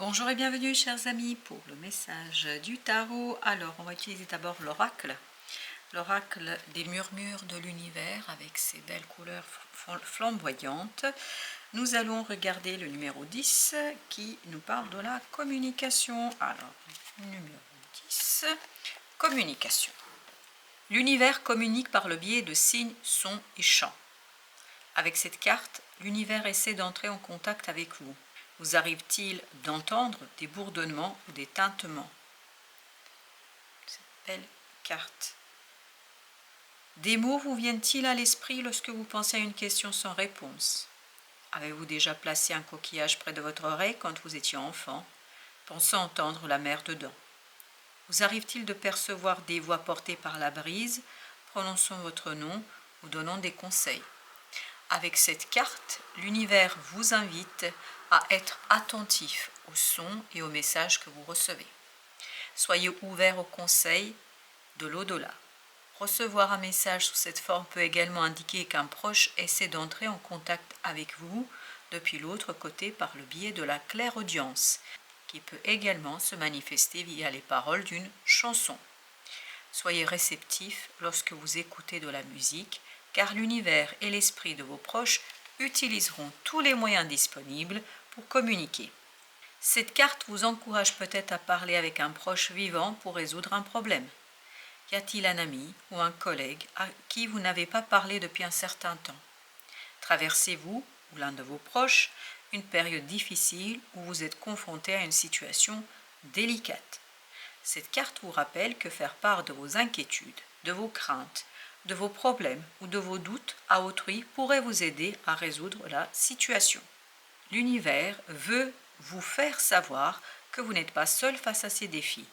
Bonjour et bienvenue chers amis pour le message du tarot. Alors on va utiliser d'abord l'oracle des murmures de l'univers avec ses belles couleurs flamboyantes. Nous allons regarder le numéro 10 qui nous parle de la communication. Alors, numéro 10, communication. L'univers communique par le biais de signes, sons et chants. Avec cette carte, l'univers essaie d'entrer en contact avec vous. Vous arrive-t-il d'entendre des bourdonnements ou des tintements? Cette belle carte. Des mots vous viennent-ils à l'esprit lorsque vous pensez à une question sans réponse? Avez-vous déjà placé un coquillage près de votre oreille quand vous étiez enfant, pensant entendre la mer dedans? Vous arrive-t-il de percevoir des voix portées par la brise, prononçant votre nom ou donnant des conseils? Avec cette carte, l'univers vous invite à être attentif aux sons et aux messages que vous recevez. Soyez ouvert aux conseils de l'au-delà. Recevoir un message sous cette forme peut également indiquer qu'un proche essaie d'entrer en contact avec vous depuis l'autre côté par le biais de la clairaudience, qui peut également se manifester via les paroles d'une chanson. Soyez réceptif lorsque vous écoutez de la musique, car l'univers et l'esprit de vos proches utiliseront tous les moyens disponibles pour communiquer. Cette carte vous encourage peut-être à parler avec un proche vivant pour résoudre un problème. Y a-t-il un ami ou un collègue à qui vous n'avez pas parlé depuis un certain temps? Traversez-vous, ou l'un de vos proches, une période difficile où vous êtes confronté à une situation délicate? Cette carte vous rappelle que faire part de vos inquiétudes, de vos craintes, de vos problèmes ou de vos doutes à autrui pourrait vous aider à résoudre la situation. L'univers veut vous faire savoir que vous n'êtes pas seul face à ces défis.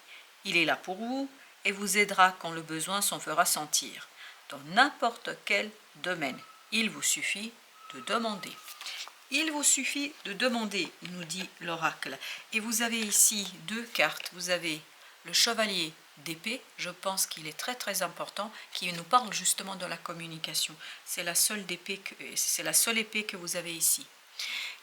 Il est là pour vous et vous aidera quand le besoin s'en fera sentir, dans n'importe quel domaine. Il vous suffit de demander. Il vous suffit de demander, nous dit l'oracle. Et vous avez ici deux cartes. Vous avez le chevalier d'épée, je pense qu'il est très très important, qui nous parle justement de la communication. C'est la seule épée que vous avez ici,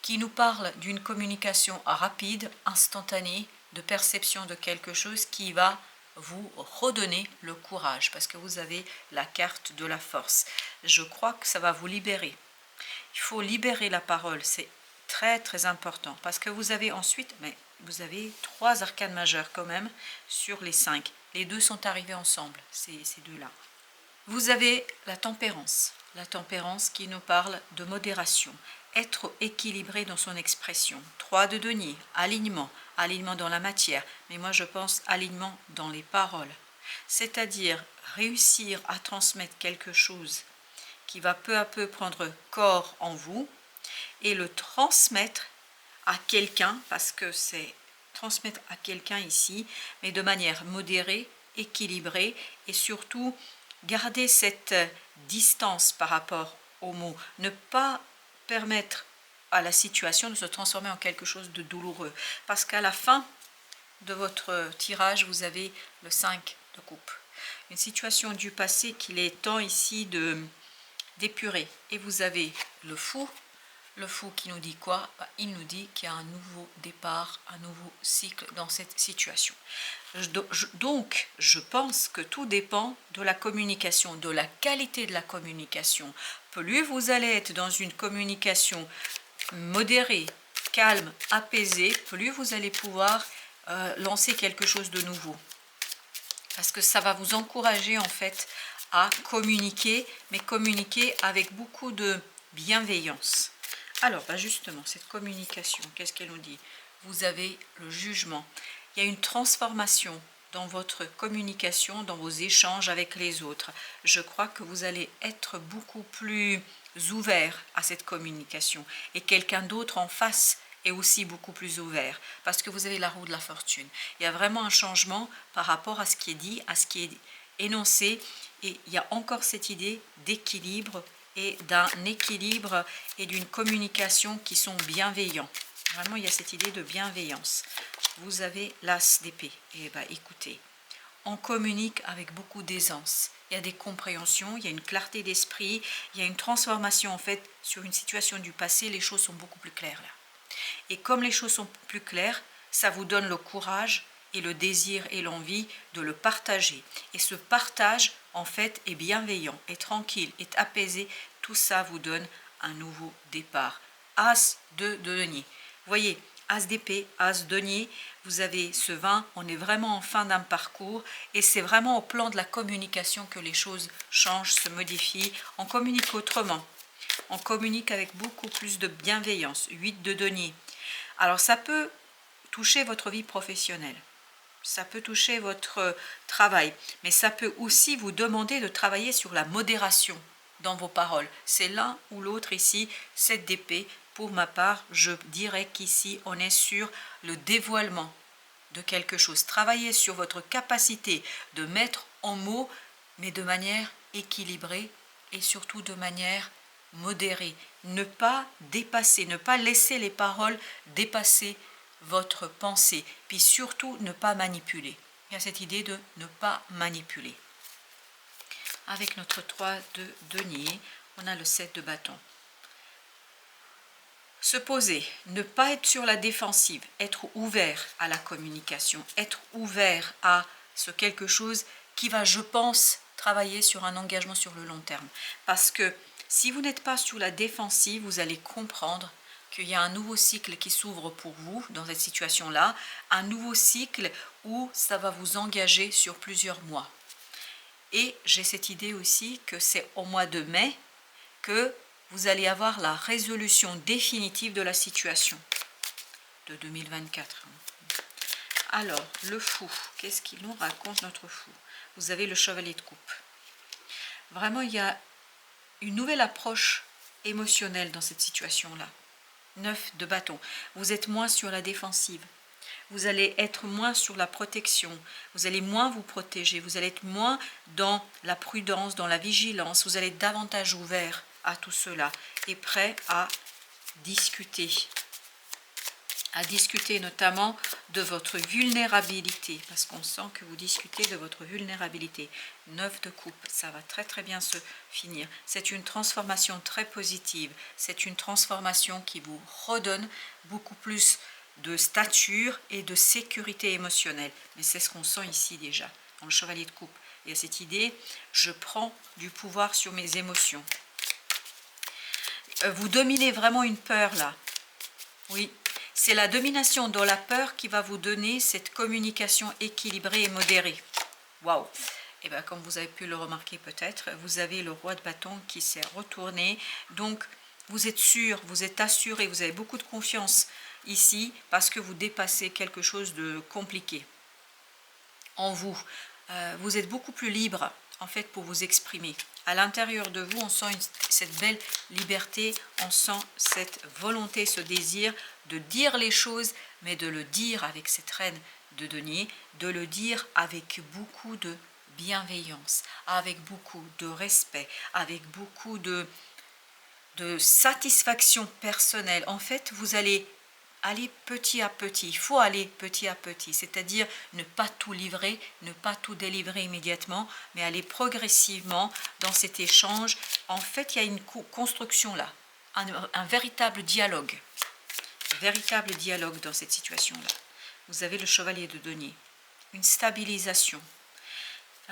qui nous parle d'une communication rapide, instantanée, de perception de quelque chose qui va vous redonner le courage, parce que vous avez la carte de la force. Je crois que ça va vous libérer. Il faut libérer la parole, c'est très très important, parce que vous avez ensuite, mais vous avez 3 arcanes majeures quand même sur les 5. Les deux sont arrivés ensemble, ces deux-là. Vous avez la tempérance qui nous parle de modération, être équilibré dans son expression. 3 de denier, alignement dans la matière, mais moi je pense alignement dans les paroles. C'est-à-dire réussir à transmettre quelque chose qui va peu à peu prendre corps en vous et le transmettre à quelqu'un, parce que c'est transmettre à quelqu'un ici, mais de manière modérée, équilibrée et surtout garder cette distance par rapport aux mots, ne pas permettre à la situation de se transformer en quelque chose de douloureux, parce qu'à la fin de votre tirage, vous avez le 5 de coupe, une situation du passé qu'il est temps ici d'épurer. Et vous avez le fou qui nous dit quoi? Il nous dit qu'il y a un nouveau départ, un nouveau cycle dans cette situation. Donc, je pense que tout dépend de la communication, de la qualité de la communication. Plus vous allez être dans une communication modérée, calme, apaisée, plus vous allez pouvoir lancer quelque chose de nouveau. Parce que ça va vous encourager en fait à communiquer, mais communiquer avec beaucoup de bienveillance. Alors, justement, cette communication, qu'est-ce qu'elle nous dit? Vous avez le jugement. Il y a une transformation dans votre communication, dans vos échanges avec les autres. Je crois que vous allez être beaucoup plus ouvert à cette communication. Et quelqu'un d'autre en face est aussi beaucoup plus ouvert, parce que vous avez la roue de la fortune. Il y a vraiment un changement par rapport à ce qui est dit, à ce qui est énoncé, et il y a encore cette idée d'équilibre et d'un équilibre et d'une communication qui sont bienveillants. Vraiment, il y a cette idée de bienveillance. Vous avez l'as d'épée. Et écoutez, on communique avec beaucoup d'aisance. Il y a des compréhensions, il y a une clarté d'esprit, il y a une transformation en fait sur une situation du passé. Les choses sont beaucoup plus claires là. Et comme les choses sont plus claires, ça vous donne le courage et le désir et l'envie de le partager. Et ce partage, en fait, est bienveillant, est tranquille, est apaisé. Tout ça vous donne un nouveau départ. As de denier. Voyez, As d'épée, As denier, vous avez ce 20, on est vraiment en fin d'un parcours et c'est vraiment au plan de la communication que les choses changent, se modifient. On communique autrement, on communique avec beaucoup plus de bienveillance. 8 de denier. Alors ça peut toucher votre vie professionnelle, ça peut toucher votre travail, mais ça peut aussi vous demander de travailler sur la modération dans vos paroles. C'est l'un ou l'autre ici, 7 d'épée. Pour ma part, je dirais qu'ici, on est sur le dévoilement de quelque chose. Travaillez sur votre capacité de mettre en mots, mais de manière équilibrée et surtout de manière modérée. Ne pas dépasser, ne pas laisser les paroles dépasser votre pensée, puis surtout ne pas manipuler. Il y a cette idée de ne pas manipuler. Avec notre 3 de denier, on a le 7 de bâton. Se poser, ne pas être sur la défensive, être ouvert à la communication, être ouvert à ce quelque chose qui va, je pense, travailler sur un engagement sur le long terme. Parce que si vous n'êtes pas sur la défensive, vous allez comprendre qu'il y a un nouveau cycle qui s'ouvre pour vous dans cette situation-là, un nouveau cycle où ça va vous engager sur plusieurs mois. Et j'ai cette idée aussi que c'est au mois de mai que vous allez avoir la résolution définitive de la situation de 2024. Alors, le fou, qu'est-ce qu'il nous raconte notre fou? Vous avez le chevalier de coupe. Vraiment, il y a une nouvelle approche émotionnelle dans cette situation-là. 9 de bâton. Vous êtes moins sur la défensive. Vous allez être moins sur la protection. Vous allez moins vous protéger. Vous allez être moins dans la prudence, dans la vigilance. Vous allez être davantage ouvert à tout cela et prêt à discuter notamment de votre vulnérabilité, parce qu'on sent que vous discutez de votre vulnérabilité. 9 de coupe, ça va très très bien se finir. C'est une transformation très positive, c'est une transformation qui vous redonne beaucoup plus de stature et de sécurité émotionnelle. Mais c'est ce qu'on sent ici déjà, dans le chevalier de coupe. Il y a cette idée, je prends du pouvoir sur mes émotions. Vous dominez vraiment une peur là. Oui, c'est la domination dans la peur qui va vous donner cette communication équilibrée et modérée. Waouh! Et bien, comme vous avez pu le remarquer peut-être, vous avez le roi de bâton qui s'est retourné. Donc, vous êtes sûr, vous êtes assuré, vous avez beaucoup de confiance ici parce que vous dépassez quelque chose de compliqué en vous. Vous êtes beaucoup plus libre en fait pour vous exprimer. À l'intérieur de vous, on sent cette belle liberté, on sent cette volonté, ce désir de dire les choses, mais de le dire avec cette reine de denier, de le dire avec beaucoup de bienveillance, avec beaucoup de respect, avec beaucoup de satisfaction personnelle. En fait, vous allez aller petit à petit, il faut aller petit à petit, c'est-à-dire ne pas tout livrer, ne pas tout délivrer immédiatement, mais aller progressivement dans cet échange. En fait, il y a une construction là, un véritable dialogue dans cette situation-là. Vous avez le chevalier de denier, une stabilisation.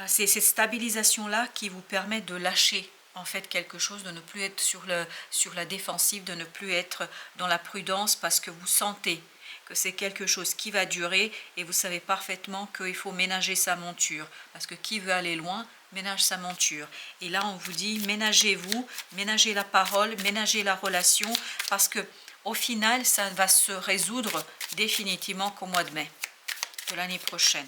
C'est cette stabilisation-là qui vous permet de lâcher en fait quelque chose, de ne plus être sur la défensive, de ne plus être dans la prudence parce que vous sentez que c'est quelque chose qui va durer et vous savez parfaitement qu'il faut ménager sa monture parce que qui veut aller loin ménage sa monture. Et là on vous dit ménagez-vous, ménagez la parole, ménagez la relation parce que au final ça va se résoudre définitivement qu'au mois de mai de l'année prochaine.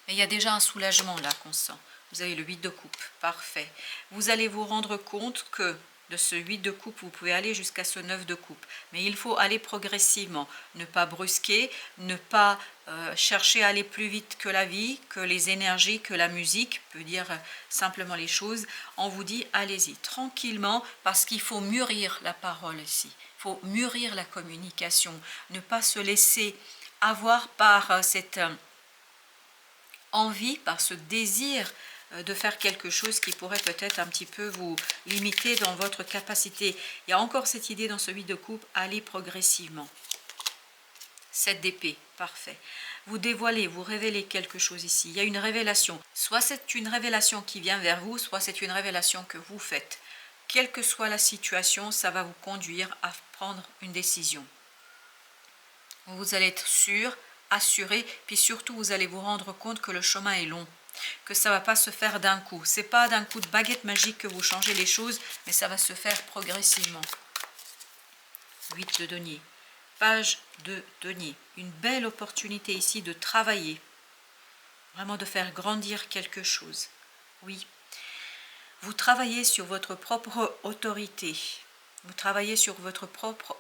Mais il y a déjà un soulagement là qu'on sent. Vous avez le 8 de coupe, parfait. Vous allez vous rendre compte que de ce 8 de coupe, vous pouvez aller jusqu'à ce 9 de coupe. Mais il faut aller progressivement, ne pas brusquer, ne pas chercher à aller plus vite que la vie, que les énergies, que la musique, peut dire simplement les choses. On vous dit, allez-y, tranquillement, parce qu'il faut mûrir la parole ici. Il faut mûrir la communication, ne pas se laisser avoir par cette envie, par ce désir de faire quelque chose qui pourrait peut-être un petit peu vous limiter dans votre capacité. Il y a encore cette idée dans ce 8 de coupe, aller progressivement. 7 d'épée, parfait. Vous dévoilez, vous révélez quelque chose ici. Il y a une révélation. Soit c'est une révélation qui vient vers vous, soit c'est une révélation que vous faites. Quelle que soit la situation, ça va vous conduire à prendre une décision. Vous allez être sûr, assuré, puis surtout vous allez vous rendre compte que le chemin est long, que ça ne va pas se faire d'un coup. Ce n'est pas d'un coup de baguette magique que vous changez les choses, mais ça va se faire progressivement. 8 de denier. Page de denier. Une belle opportunité ici de travailler, vraiment de faire grandir quelque chose. Oui, vous travaillez sur votre propre autorité, vous travaillez sur votre propre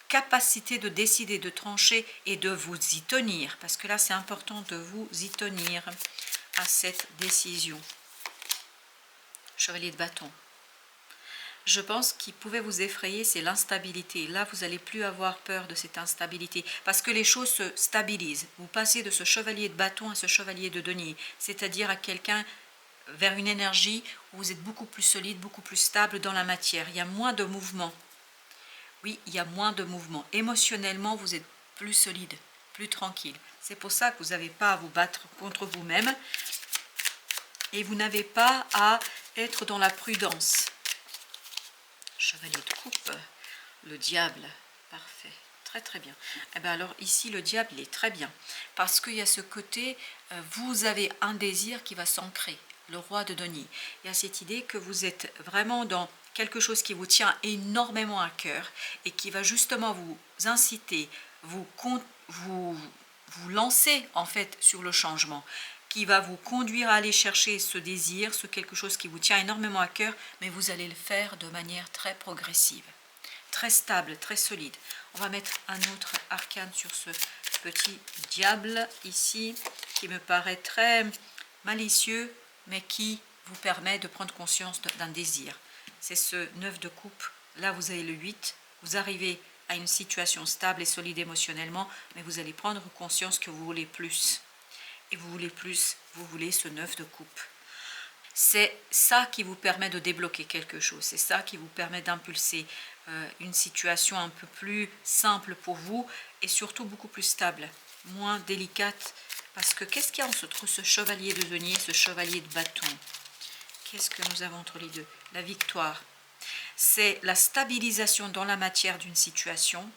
capacité de décider, de trancher et de vous y tenir, parce que là c'est important de vous y tenir à cette décision. Chevalier de bâton. Je pense qu'il pouvait vous effrayer, c'est l'instabilité. Là, vous n'allez plus avoir peur de cette instabilité, parce que les choses se stabilisent. Vous passez de ce chevalier de bâton à ce chevalier de denier, c'est-à-dire à quelqu'un vers une énergie où vous êtes beaucoup plus solide, beaucoup plus stable dans la matière. Il y a moins de mouvement. Oui, il y a moins de mouvement. Émotionnellement, vous êtes plus solide, plus tranquille. C'est pour ça que vous n'avez pas à vous battre contre vous-même et vous n'avez pas à être dans la prudence. Chevalier de coupe, le diable, parfait, très très bien. Et bien alors ici le diable il est très bien, parce qu'il y a ce côté, vous avez un désir qui va s'ancrer, le roi de denier. Il y a cette idée que vous êtes vraiment dans quelque chose qui vous tient énormément à cœur et qui va justement vous inciter, vous lancer en fait sur le changement, qui va vous conduire à aller chercher ce désir, ce quelque chose qui vous tient énormément à cœur, mais vous allez le faire de manière très progressive, très stable, très solide. On va mettre un autre arcane sur ce petit diable ici, qui me paraît très malicieux, mais qui vous permet de prendre conscience d'un désir. C'est ce 9 de coupe, là vous avez le 8, vous arrivez à une situation stable et solide émotionnellement, mais vous allez prendre conscience que vous voulez plus. Et vous voulez plus, vous voulez ce 9 de coupe. C'est ça qui vous permet de débloquer quelque chose, c'est ça qui vous permet d'impulser une situation un peu plus simple pour vous et surtout beaucoup plus stable, moins délicate, parce que qu'est-ce qu'il y a entre ce chevalier de denier et ce chevalier de bâton? Qu'est-ce que nous avons entre les deux? La victoire, c'est la stabilisation dans la matière d'une situation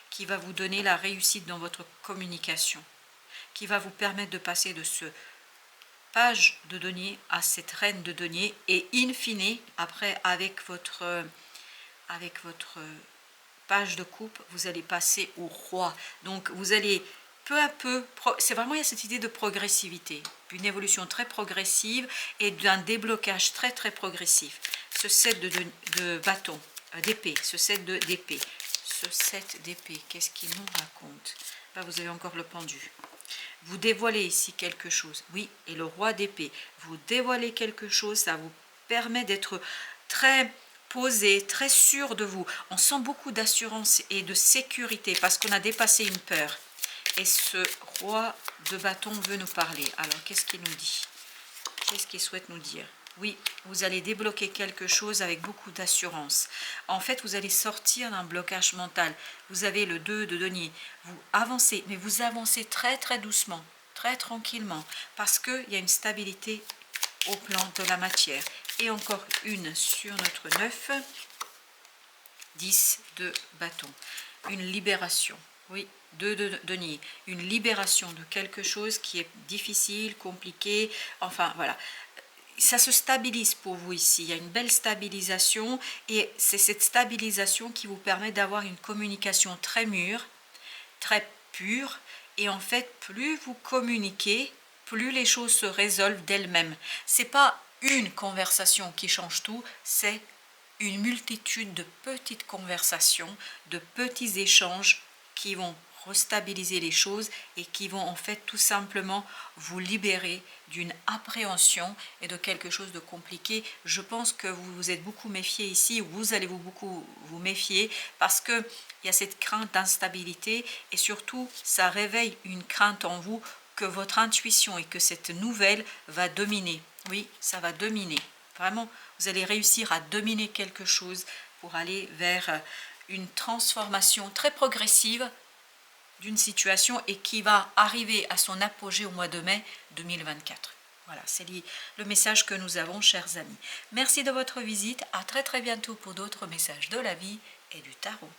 qui va vous donner la réussite dans votre communication, qui va vous permettre de passer de ce page de denier à cette reine de denier et in fine, après avec votre page de coupe, vous allez passer au roi. Donc vous allez peu à peu, c'est vraiment il y a cette idée de progressivité, une évolution très progressive et d'un déblocage très très progressif. Ce 7 de bâton, d'épée, ce 7 d'épée, qu'est-ce qu'il nous raconte? Là vous avez encore le pendu. Vous dévoilez ici quelque chose, oui, et le roi d'épée, vous dévoilez quelque chose, ça vous permet d'être très posé, très sûr de vous. On sent beaucoup d'assurance et de sécurité parce qu'on a dépassé une peur. Et ce roi de bâton veut nous parler. Alors, qu'est-ce qu'il nous dit? Qu'est-ce qu'il souhaite nous dire? Oui, vous allez débloquer quelque chose avec beaucoup d'assurance. En fait, vous allez sortir d'un blocage mental. Vous avez le 2 de denier. Vous avancez, mais vous avancez très très doucement, très tranquillement, parce qu'il y a une stabilité au plan de la matière. Et encore une sur notre 9, 10 de bâton. Une libération. Oui, 2 de denier. Une libération de quelque chose qui est difficile, compliqué. Enfin, voilà. Ça se stabilise pour vous ici, il y a une belle stabilisation et c'est cette stabilisation qui vous permet d'avoir une communication très mûre, très pure et en fait plus vous communiquez, plus les choses se résolvent d'elles-mêmes. C'est pas une conversation qui change tout, c'est une multitude de petites conversations, de petits échanges qui vont restabiliser les choses et qui vont en fait tout simplement vous libérer d'une appréhension et de quelque chose de compliqué. Je pense que vous vous êtes beaucoup méfié ici, vous allez beaucoup vous méfier parce qu'il y a cette crainte d'instabilité et surtout ça réveille une crainte en vous que votre intuition et que cette nouvelle va dominer. Oui, ça va dominer. Vraiment, vous allez réussir à dominer quelque chose pour aller vers une transformation très progressive d'une situation et qui va arriver à son apogée au mois de mai 2024. Voilà, c'est le message que nous avons, chers amis. Merci de votre visite. À très bientôt pour d'autres messages de la vie et du tarot.